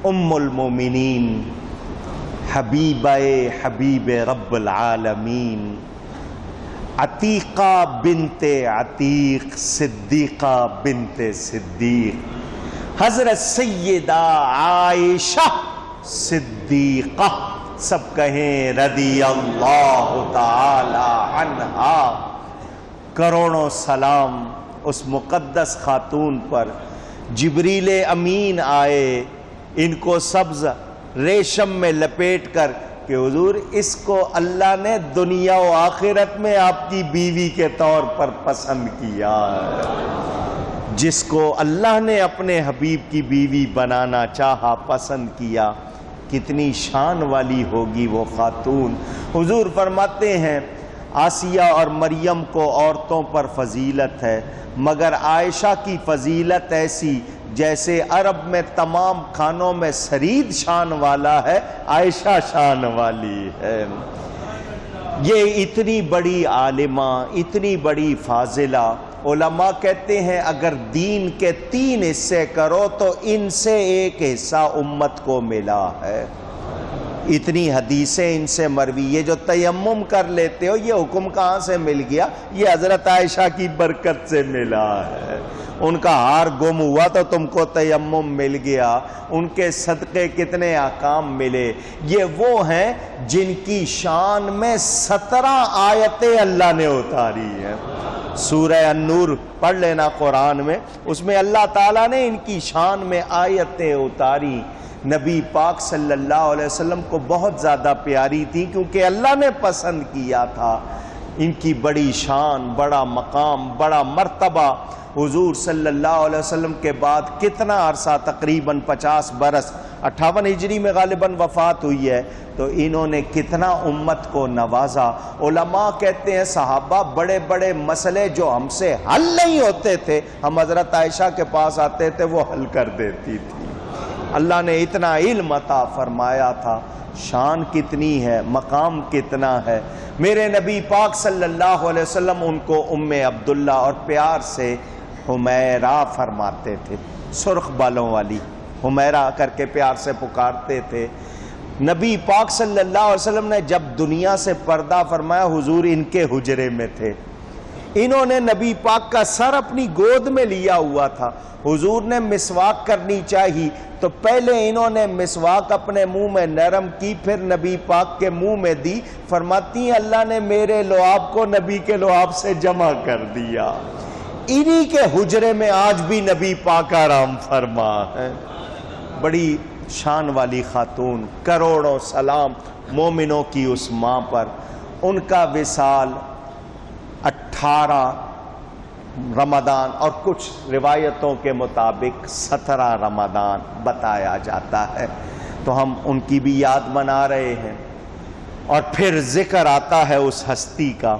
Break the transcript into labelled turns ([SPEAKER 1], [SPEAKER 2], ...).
[SPEAKER 1] ام المومنین، حبیب رب العالمین، عتیقہ بنت عتیق، صدیقہ بنت صدیق، حضرت سیدہ عائشہ صدیقہ، سب کہیں رضی اللہ تعالی عنہا۔ کروڑوں سلام اس مقدس خاتون پر۔ جبریل امین آئے، ان کو سبز ریشم میں لپیٹ کر کہ حضور اس کو اللہ نے دنیا و آخرت میں آپ کی بیوی کے طور پر پسند کیا ہے۔ جس کو اللہ نے اپنے حبیب کی بیوی بنانا چاہا، پسند کیا، کتنی شان والی ہوگی وہ خاتون۔ حضور فرماتے ہیں آسیہ اور مریم کو عورتوں پر فضیلت ہے، مگر عائشہ کی فضیلت ایسی جیسے عرب میں تمام کھانوں میں سرید شان والا ہے، عائشہ شان والی ہے۔ یہ اتنی بڑی عالمہ، اتنی بڑی فاضلہ، علماء کہتے ہیں اگر دین کے 3 حصے کرو تو ان سے ایک حصہ امت کو ملا ہے۔ اتنی حدیثیں ان سے مروی۔ یہ جو تیمم کر لیتے ہو، یہ حکم کہاں سے مل گیا؟ یہ حضرت عائشہ کی برکت سے ملا ہے۔ ان کا ہار گم ہوا تو تم کو تیمم مل گیا، ان کے صدقے کتنے احکام ملے۔ یہ وہ ہیں جن کی شان میں 17 آیتیں اللہ نے اتاری ہیں۔ سورہ النور پڑھ لینا قرآن میں، اس میں اللہ تعالیٰ نے ان کی شان میں آیتیں اتاری۔ نبی پاک صلی اللہ علیہ وسلم کو بہت زیادہ پیاری تھی کیونکہ اللہ نے پسند کیا تھا۔ ان کی بڑی شان، بڑا مقام، بڑا مرتبہ۔ حضور صلی اللہ علیہ وسلم کے بعد کتنا عرصہ، تقریباً 50 برس، 58 ہجری میں غالباً وفات ہوئی ہے، تو انہوں نے کتنا امت کو نوازا۔ علماء کہتے ہیں صحابہ بڑے بڑے مسئلے جو ہم سے حل نہیں ہوتے تھے، ہم حضرت عائشہ کے پاس آتے تھے، وہ حل کر دیتی تھی۔ اللہ نے اتنا علم عطا فرمایا تھا۔ شان کتنی ہے، مقام کتنا ہے۔ میرے نبی پاک صلی اللہ علیہ وسلم ان کو ام عبداللہ اور پیار سے حمیرہ فرماتے تھے، سرخ بالوں والی حمیرہ کر کے پیار سے پکارتے تھے۔ نبی پاک صلی اللہ علیہ وسلم نے جب دنیا سے پردہ فرمایا، حضور ان کے حجرے میں تھے۔ انہوں نے نبی پاک کا سر اپنی گود میں لیا ہوا تھا۔ حضور نے مسواک کرنی چاہی تو پہلے انہوں نے مسواک اپنے منہ میں نرم کی، پھر نبی پاک کے منہ میں دی۔ فرماتی ہیں اللہ نے میرے لعاب کو نبی کے لعاب سے جمع کر دیا۔ انہی کے حجرے میں آج بھی نبی پاک آرام فرما ہے۔ بڑی شان والی خاتون، کروڑوں سلام مومنوں کی اس ماں پر۔ ان کا وصال 18 رمضان اور کچھ روایتوں کے مطابق 17 رمضان بتایا جاتا ہے، تو ہم ان کی بھی یاد منا رہے ہیں۔ اور پھر ذکر آتا ہے اس ہستی کا